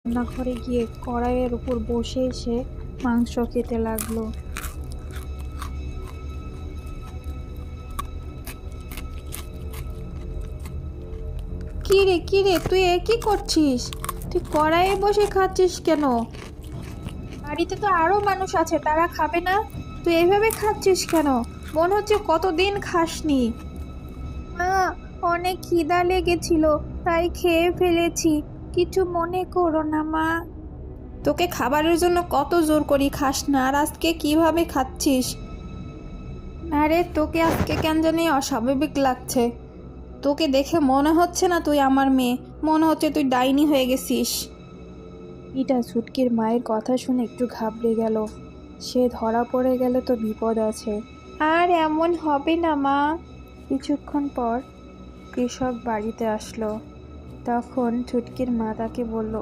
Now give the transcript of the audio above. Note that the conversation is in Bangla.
রান্নাঘরে গিয়ে কড়াইয়ের উপর বসে সে মাংস খেতে লাগলো। কি রে তুই এ কি করছিস? তুই কড়াইয়ে বসে খাচ্ছিস কেন? বাড়িতে তো আরো মানুষ আছে, তারা খাবে না? তুই এইভাবে খাচ্ছিস কেন? মনে হচ্ছে কতদিন খাসনি। মা, অনেক খিদা লেগেছিল, তাই খেয়ে ফেলেছি। কিছু মনে করো না মা। তোকে খাবারের জন্য কত জোর করি, খাস না, আর আজকে কিভাবে খাচ্ছিস? আরে তোকে আজকে কেন জানি অস্বাভাবিক লাগছে। তোকে দেখে মনে হচ্ছে না তুই আমার মেয়ে, মনে হচ্ছে তুই ডাইনি হয়ে গেছিস। এটা ছুটকির মায়ের কথা শুনে একটু ঘাবড়ে গেল। সে ধরা পড়ে গেলে তো বিপদ আছে। আর এমন হবে না মা। কিছুক্ষণ পর কৃষক বাড়িতে আসলো। তখন ছুটকির মা তাকে বলল,